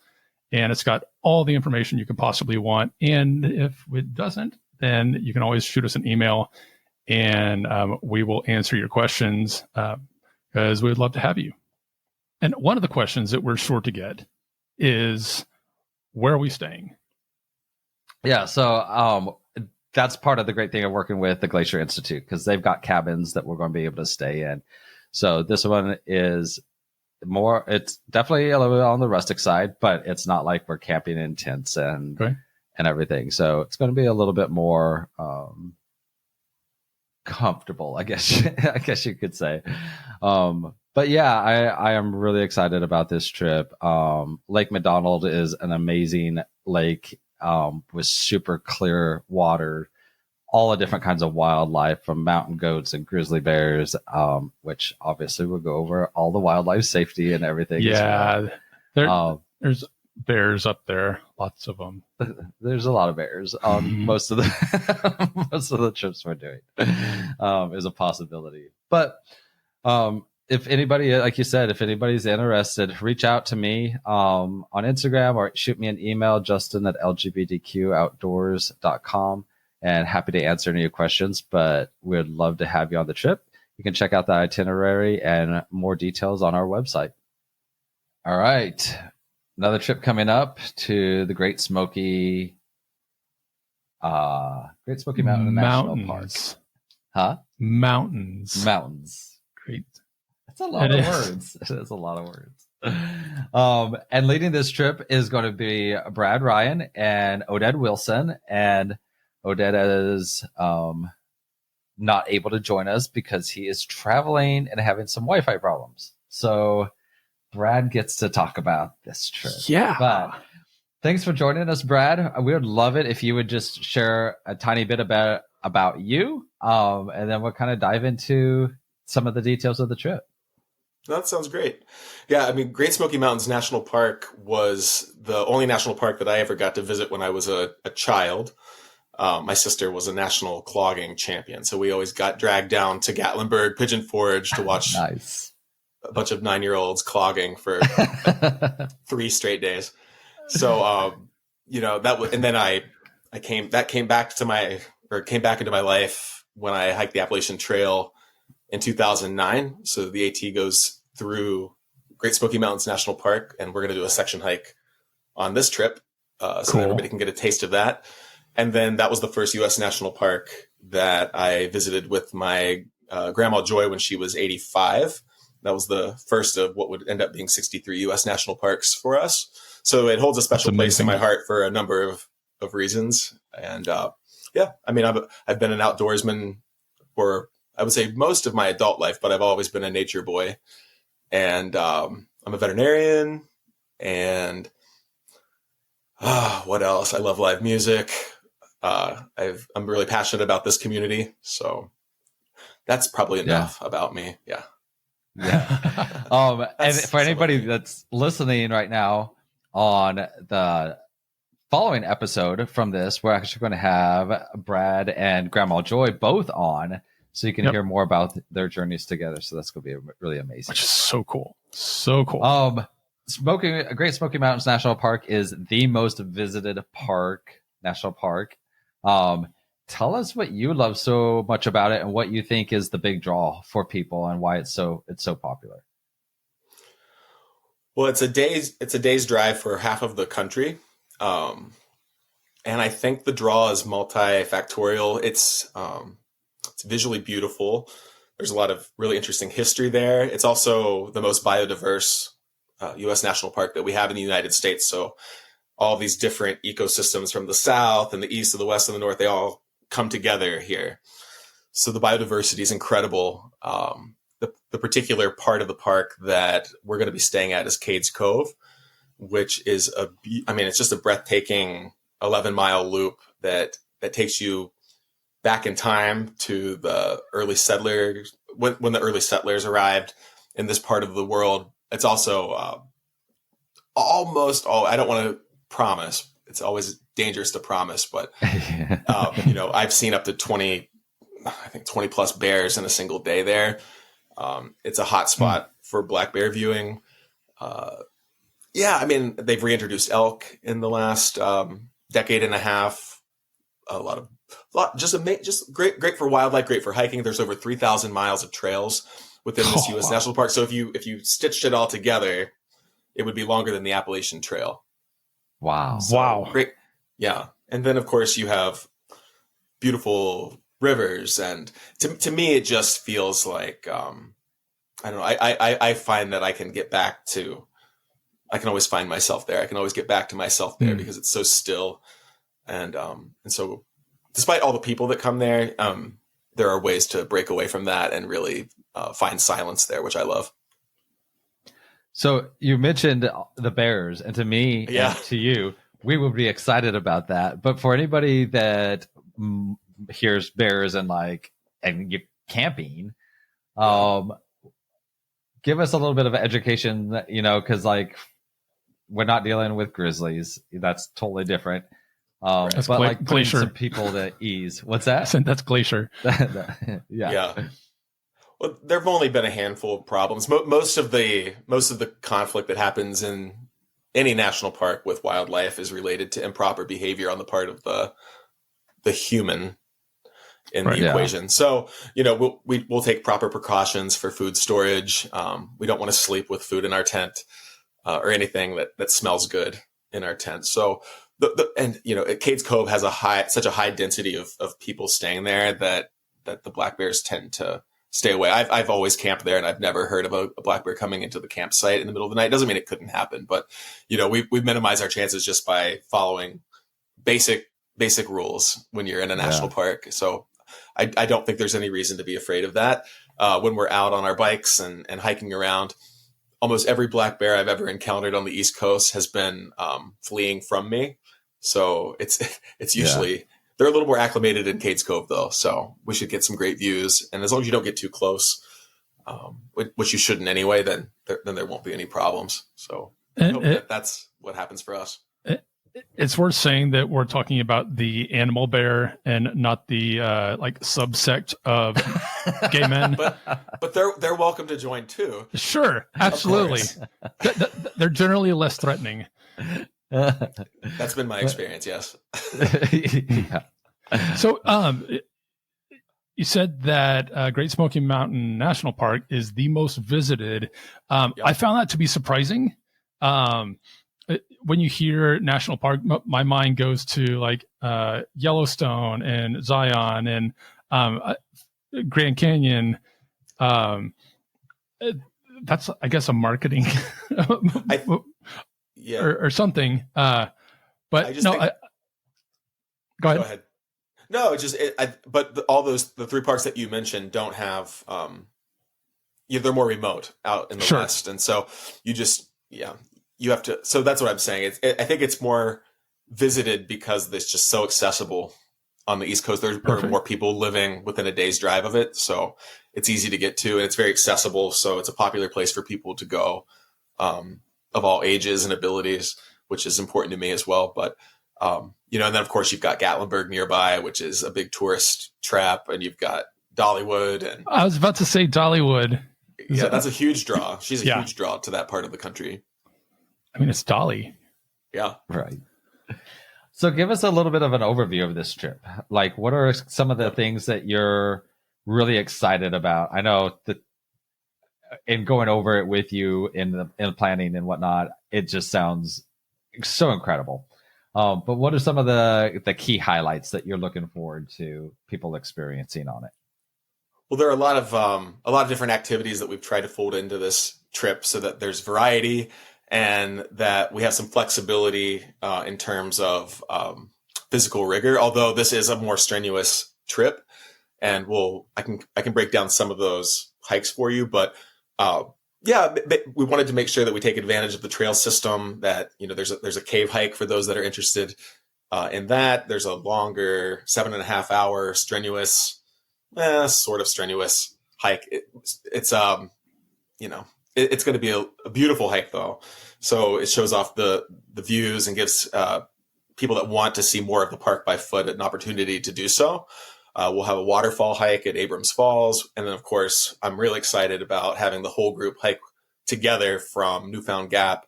And it's got all the information you could possibly want. And if it doesn't, then you can always shoot us an email and we will answer your questions because we would love to have you. And one of the questions that we're sure to get is, where are we staying? Yeah, so that's part of the great thing of working with the Glacier Institute, because they've got cabins that we're going to be able to stay in. So this one is it's definitely a little bit on the rustic side, but it's not like we're camping in tents and everything. So it's going to be a little bit more comfortable, I guess you could say. But yeah, I am really excited about this trip. Lake McDonald is an amazing lake with super clear water, all the different kinds of wildlife, from mountain goats and grizzly bears, which obviously we'll go over all the wildlife safety and everything. Yeah, there's bears up there, lots of them. There's a lot of bears on most of the trips we're doing. Is a possibility. But if anybody, like you said, if anybody's interested, reach out to me on Instagram or shoot me an email, justin@lgbtqoutdoors.com, and happy to answer any of your questions. But we'd love to have you on the trip. You can check out the itinerary and more details on our website. All right. Another trip coming up to the Great Smoky Mountain National Park. Huh? Mountains. Mountains. Great. That's a lot of words. It is a lot of words. And leading this trip is going to be Brad Ryan and Oded Wilson. And Oded is not able to join us because he is traveling and having some Wi-Fi problems. So Brad gets to talk about this trip. Yeah. But thanks for joining us, Brad. We would love it if you would just share a tiny bit about you, and then we'll kind of dive into some of the details of the trip. That sounds great. Yeah, I mean, Great Smoky Mountains National Park was the only national park that I ever got to visit when I was a child. My sister was a national clogging champion, so we always got dragged down to Gatlinburg, Pigeon Forge to watch Nice. a bunch of 9-year-olds clogging for 3 straight days. So, and then I came back into my life when I hiked the Appalachian Trail in 2009. So the AT goes through Great Smoky Mountains National Park, and we're going to do a section hike on this trip. So everybody can get a taste of that. And then that was the first U.S. national park that I visited with my grandma Joy when she was 85. That was the first of what would end up being 63 U.S. national parks for us. So it holds a special place in my heart for a number of reasons. And I mean, I've been an outdoorsman for, I would say, most of my adult life, but I've always been a nature boy. And I'm a veterinarian. And what else? I love live music. I'm really passionate about this community. So that's probably enough about me. Yeah. Yeah. And for anybody that's listening right now on the following episode from this, we're actually going to have Brad and Grandma Joy both on, so you can hear more about their journeys together. So that's going to be really amazing. Which is so cool. So cool. Great Smoky Mountains National Park is the most visited national park. Tell us what you love so much about it and what you think is the big draw for people and why it's so popular. Well, it's a day's drive for half of the country. And I think the draw is multifactorial. It's visually beautiful. There's a lot of really interesting history there. It's also the most biodiverse U.S. national park that we have in the United States. So all these different ecosystems from the south and the east and the west and the north, they all come together here. So the biodiversity is incredible. The particular part of the park that we're going to be staying at is Cades Cove, which is it's just a breathtaking 11-mile loop that takes you back in time to the early settlers, when the early settlers arrived in this part of the world. It's also almost all, I don't want to promise, it's always dangerous to promise, but I've seen up to 20 plus bears in a single day there. It's a hot spot for black bear viewing. They've reintroduced elk in the last decade and a half. Just great for wildlife, great for hiking. There's over 3,000 miles of trails within this U.S. national park. So if you stitched it all together, it would be longer than the Appalachian Trail. Wow. So, great. Yeah. And then of course you have beautiful rivers. And to me, it just feels like, I don't know. I find that I can always find myself there. I can always get back to myself there because it's so still. And so despite all the people that come there, there are ways to break away from that and really find silence there, which I love. So you mentioned the bears, and to me and to you, we would be excited about that. But for anybody that hears bears and camping, give us a little bit of education, because we're not dealing with grizzlies. That's totally different. That's but Glacier. Some people to ease. What's that? That's Glacier. Yeah. Well, there have only been a handful of problems. Most of the conflict that happens in any national park with wildlife is related to improper behavior on the part of the human in the equation. So, we'll take proper precautions for food storage. We don't want to sleep with food in our tent or anything that smells good in our tent. So, Cades Cove has such a high density of people staying there that the black bears tend to stay away. I've always camped there, and I've never heard of a black bear coming into the campsite in the middle of the night. It doesn't mean it couldn't happen, but we minimize our chances just by following basic rules when you're in a national park. So I don't think there's any reason to be afraid of that. When we're out on our bikes and hiking around, almost every black bear I've ever encountered on the East Coast has been fleeing from me. So it's usually they're a little more acclimated in Cades Cove though. So we should get some great views. And as long as you don't get too close, which you shouldn't anyway, then there won't be any problems. So I hope that's what happens for us. It's worth saying that we're talking about the animal bear and not the subsect of gay men. But they're welcome to join too. Sure, absolutely. They're generally less threatening. That's been my experience. Yes. Yeah. So, you said that Great Smoky Mountain National Park is the most visited. I found that to be surprising. When you hear national park, my mind goes to Yellowstone and Zion and Grand Canyon. That's, I guess, a marketing or something. But go ahead. No, but all the three parks that you mentioned don't have. They're more remote out in the West, and so you have to. So that's what I'm saying. I think it's more visited because it's just so accessible on the East Coast. There are more people living within a day's drive of it, so it's easy to get to, and it's very accessible. So it's a popular place for people to go, of all ages and abilities, which is important to me as well. But and then of course you've got Gatlinburg nearby, which is a big tourist trap, and you've got Dollywood. And I was about to say Dollywood. Yeah, that's a huge draw. She's a huge draw to that part of the country. I mean, it's Dolly. Yeah. Right. So give us a little bit of an overview of this trip. Like, what are some of the things that you're really excited about? I know that in going over it with you in the planning and whatnot, it just sounds so incredible. But what are some of the key highlights that you're looking forward to people experiencing on it? Well, there are a lot of different activities that we've tried to fold into this trip so that there's variety and that we have some flexibility in terms of physical rigor. Although this is a more strenuous trip, and I can break down some of those hikes for you. But we wanted to make sure that we take advantage of the trail system. That there's a cave hike for those that are interested in that. There's a longer 7.5 hour strenuous, sort of strenuous hike. It's going to be a beautiful hike though. So it shows off the views and gives people that want to see more of the park by foot an opportunity to do so. We'll have a waterfall hike at Abrams Falls. And then of course, I'm really excited about having the whole group hike together from Newfound Gap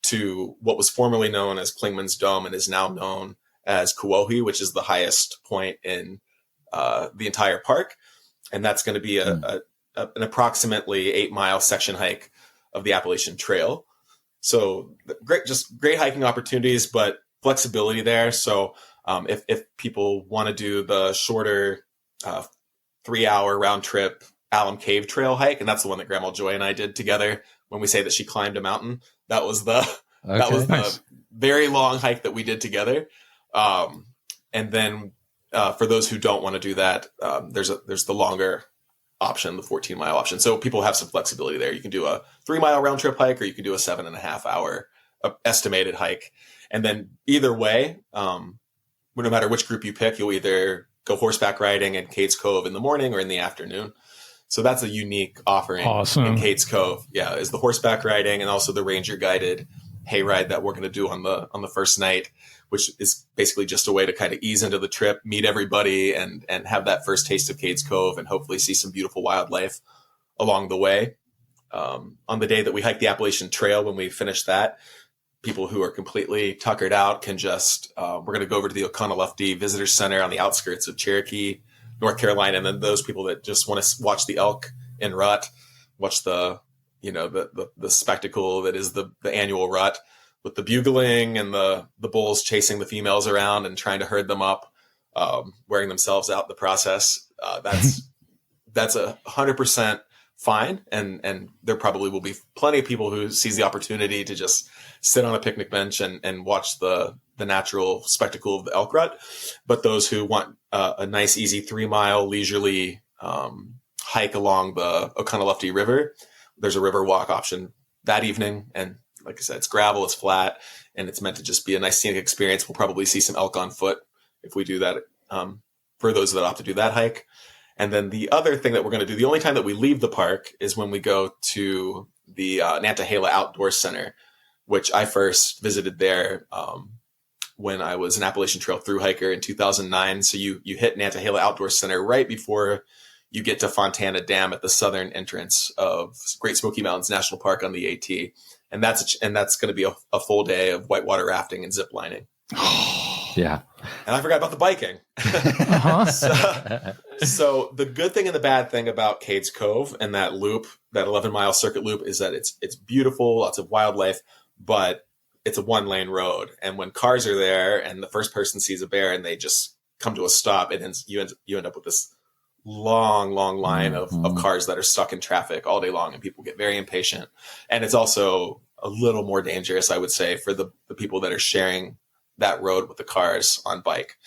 to what was formerly known as Klingman's Dome and is now known as Kuohi, which is the highest point in the entire park. And that's going to be an approximately 8-mile section hike of the Appalachian Trail. So great hiking opportunities, but flexibility there. So if people want to do the shorter 3-hour round trip Alum Cave Trail hike, and that's the one that Grandma Joy and I did together when we say that she climbed a mountain, that was the very long hike that we did together. And then for those who don't want to do that, there's the longer option, the 14-mile option. So people have some flexibility there. You can do a 3-mile round trip hike, or you can do a 7.5 hour estimated hike. And then either way, no matter which group you pick, you'll either go horseback riding in Cades Cove in the morning or in the afternoon. So that's a unique offering in Cades Cove. Yeah, is the horseback riding and also the ranger guided hayride that we're going to do on the first night, which is basically just a way to kind of ease into the trip, meet everybody, and have that first taste of Cades Cove and hopefully see some beautiful wildlife along the way. On the day that we hike the Appalachian Trail, when we finish that, people who are completely tuckered out can just, we're going to go over to the Oconaluftee Visitor Center on the outskirts of Cherokee, North Carolina. And then those people that just want to watch the elk in rut, watch the spectacle that is the annual rut with the bugling and the bulls chasing the females around and trying to herd them up, wearing themselves out in the process. that's 100% fine. And there probably will be plenty of people who sees the opportunity to just sit on a picnic bench and watch the natural spectacle of the elk rut. But those who want a nice, easy 3-mile leisurely hike along the Oconaluftee River, there's a river walk option that evening. And like I said, it's gravel, it's flat, and it's meant to just be a nice scenic experience. We'll probably see some elk on foot if we do that, for those that opt to do that hike. And then the other thing that we're going to do, the only time that we leave the park is when we go to the Nantahala Outdoor Center, which I first visited there when I was an Appalachian Trail thru hiker in 2009. So you hit Nantahala Outdoor Center right before you get to Fontana Dam at the southern entrance of Great Smoky Mountains National Park on the AT. And that's going to be a full day of whitewater rafting and zip lining. Yeah. And I forgot about the biking. So the good thing and the bad thing about Cades Cove and that loop, that 11-mile circuit loop, is that it's beautiful, lots of wildlife, but it's a 1-lane road. And when cars are there and the first person sees a bear and they just come to a stop, you end up with this long line of cars that are stuck in traffic all day long, and people get very impatient. And it's also a little more dangerous, I would say, for the people that are sharing that road with the cars on bike.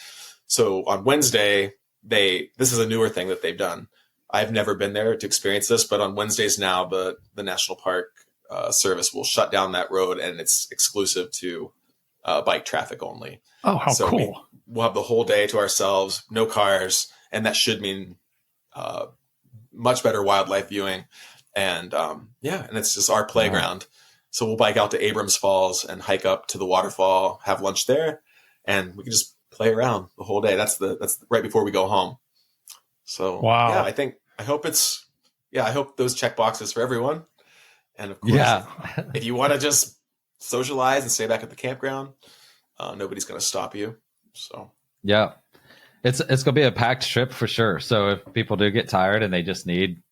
So on Wednesday, this is a newer thing that they've done. I've never been there to experience this, but on Wednesdays now, the National Park Service will shut down that road, and it's exclusive to bike traffic only. Oh, how so cool. We'll have the whole day to ourselves, no cars, and that should mean much better wildlife viewing. And and it's just our playground. Wow. So we'll bike out to Abrams Falls and hike up to the waterfall, have lunch there, and we can just play around the whole day. That's right before we go home. So wow. I hope those check boxes for everyone. And of course, if you want to just socialize and stay back at the campground, nobody's going to stop you. So yeah, it's going to be a packed trip for sure. So if people do get tired and they just need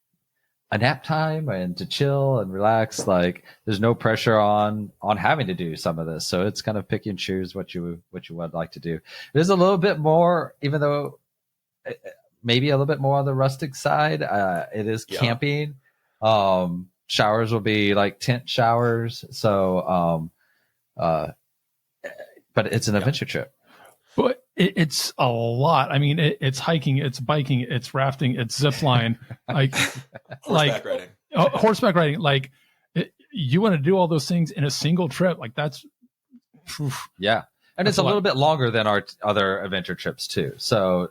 a nap time and to chill and relax, like there's no pressure on having to do some of this. So it's kind of pick and choose what you would like to do. It is a little bit more, even though maybe a little bit more on the rustic side. It is camping. Showers will be like tent showers. So, but it's an adventure trip. But it's a lot. I mean, it's hiking, it's biking, it's rafting, it's zipline, horseback riding. Horseback riding. Like you want to do all those things in a single trip. Like that's, yeah. And it's a little bit longer than our other adventure trips too. So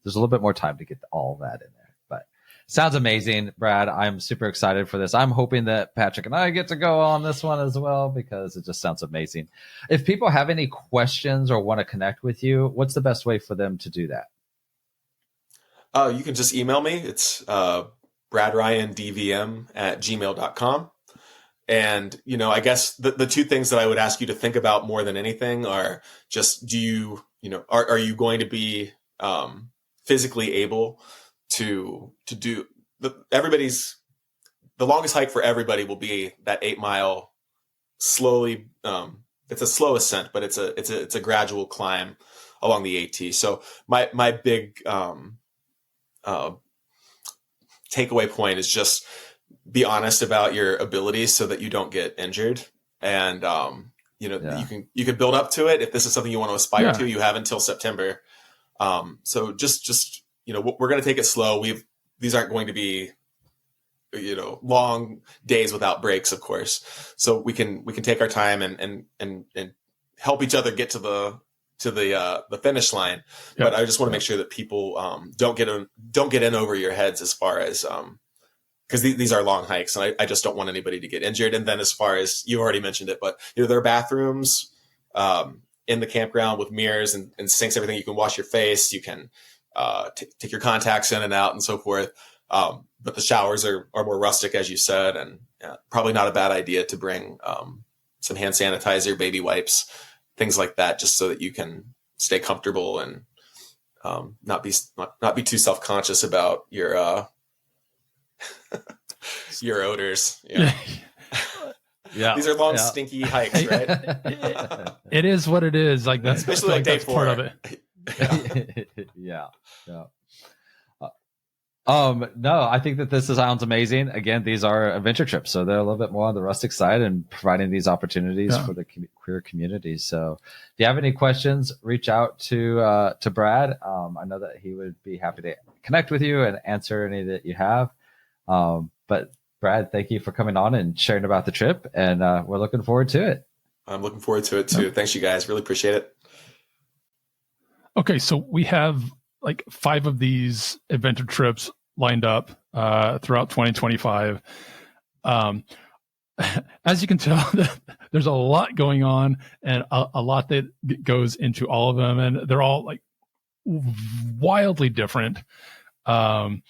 there's a little bit more time to get all that in there. But sounds amazing, Brad. I'm super excited for this. I'm hoping that Patrick and I get to go on this one as well, because it just sounds amazing. If people have any questions or want to connect with you, what's the best way for them to do that? You can just email me. It's bradryandvm@gmail.com. And, I guess the two things that I would ask you to think about more than anything are just, are you going to be physically able to do the longest hike for everybody will be that 8-mile slowly. It's a slow ascent, but it's a gradual climb along the AT. So my big takeaway point is just be honest about your abilities so that you don't get injured. And, you can build up to it. If this is something you want to aspire to, you have until September. So just, we're going to take it slow. These aren't going to be, long days without breaks, of course. So we can take our time and help each other get to the finish line. Yep. But I just want to make sure that people, don't get in over your heads as far as, because these are long hikes, and I just don't want anybody to get injured. And then as far as you already mentioned it, but there are bathrooms in the campground with mirrors and sinks, everything. You can wash your face. You can take your contacts in and out and so forth. But the showers are more rustic, as you said, and probably not a bad idea to bring some hand sanitizer, baby wipes, things like that, just so that you can stay comfortable and not be too self-conscious about your your odors. Yeah. These are long, stinky hikes, right? It is what it is. Like that's especially like day 4 part of it. Yeah. No, I think that this sounds amazing. Again, these are adventure trips, so they're a little bit more on the rustic side and providing these opportunities for the queer community. So if you have any questions, reach out to Brad. I know that he would be happy to connect with you and answer any that you have. But Brad, thank you for coming on and sharing about the trip, and we're looking forward to it. I'm looking forward to it too. Thanks, you guys. Really appreciate it. Okay, so we have like 5 of these adventure trips lined up throughout 2025. As you can tell, there's a lot going on and a lot that goes into all of them, and they're all like wildly different. And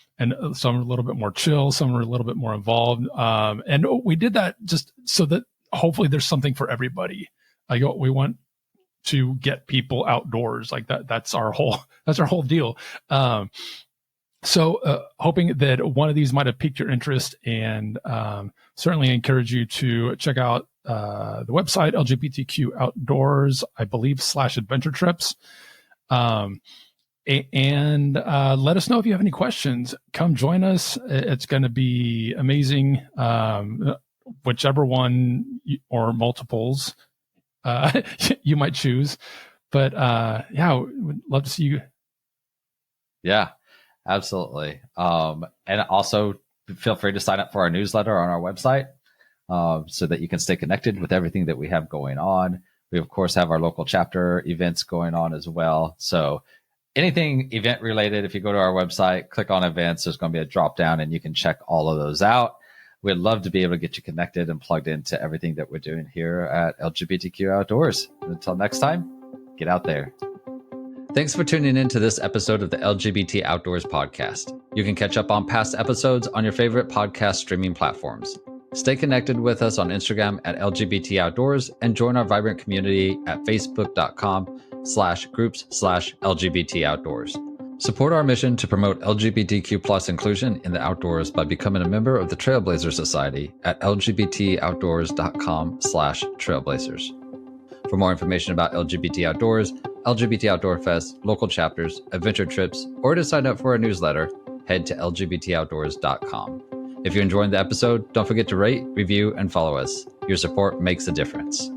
some are a little bit more chill, some are a little bit more involved. And we did that just so that hopefully there's something for everybody. Like we want to get people outdoors, like that's our whole deal. So hoping that one of these might have piqued your interest, and certainly encourage you to check out the website LGBTQ Outdoors, I believe, /adventure trips. And let us know if you have any questions. Come join us. It's going to be amazing. Whichever one or multiples you might choose. But yeah, we'd love to see you. Yeah, absolutely. And also feel free to sign up for our newsletter on our website so that you can stay connected with everything that we have going on. We, of course, have our local chapter events going on as well. So anything event related, if you go to our website, click on events, there's going to be a drop down and you can check all of those out. We'd love to be able to get you connected and plugged into everything that we're doing here at LGBTQ Outdoors. And until next time, get out there. Thanks for tuning in to this episode of the LGBT Outdoors podcast. You can catch up on past episodes on your favorite podcast streaming platforms. Stay connected with us on Instagram at LGBT Outdoors and join our vibrant community at facebook.com/groups/LGBT Outdoors. Support our mission to promote LGBTQ+ inclusion in the outdoors by becoming a member of the Trailblazer Society at lgbtoutdoors.com/trailblazers. For more information about LGBT Outdoors, LGBT Outdoorfest, local chapters, adventure trips, or to sign up for our newsletter, head to lgbtoutdoors.com. If you enjoyed the episode, don't forget to rate, review, and follow us. Your support makes a difference.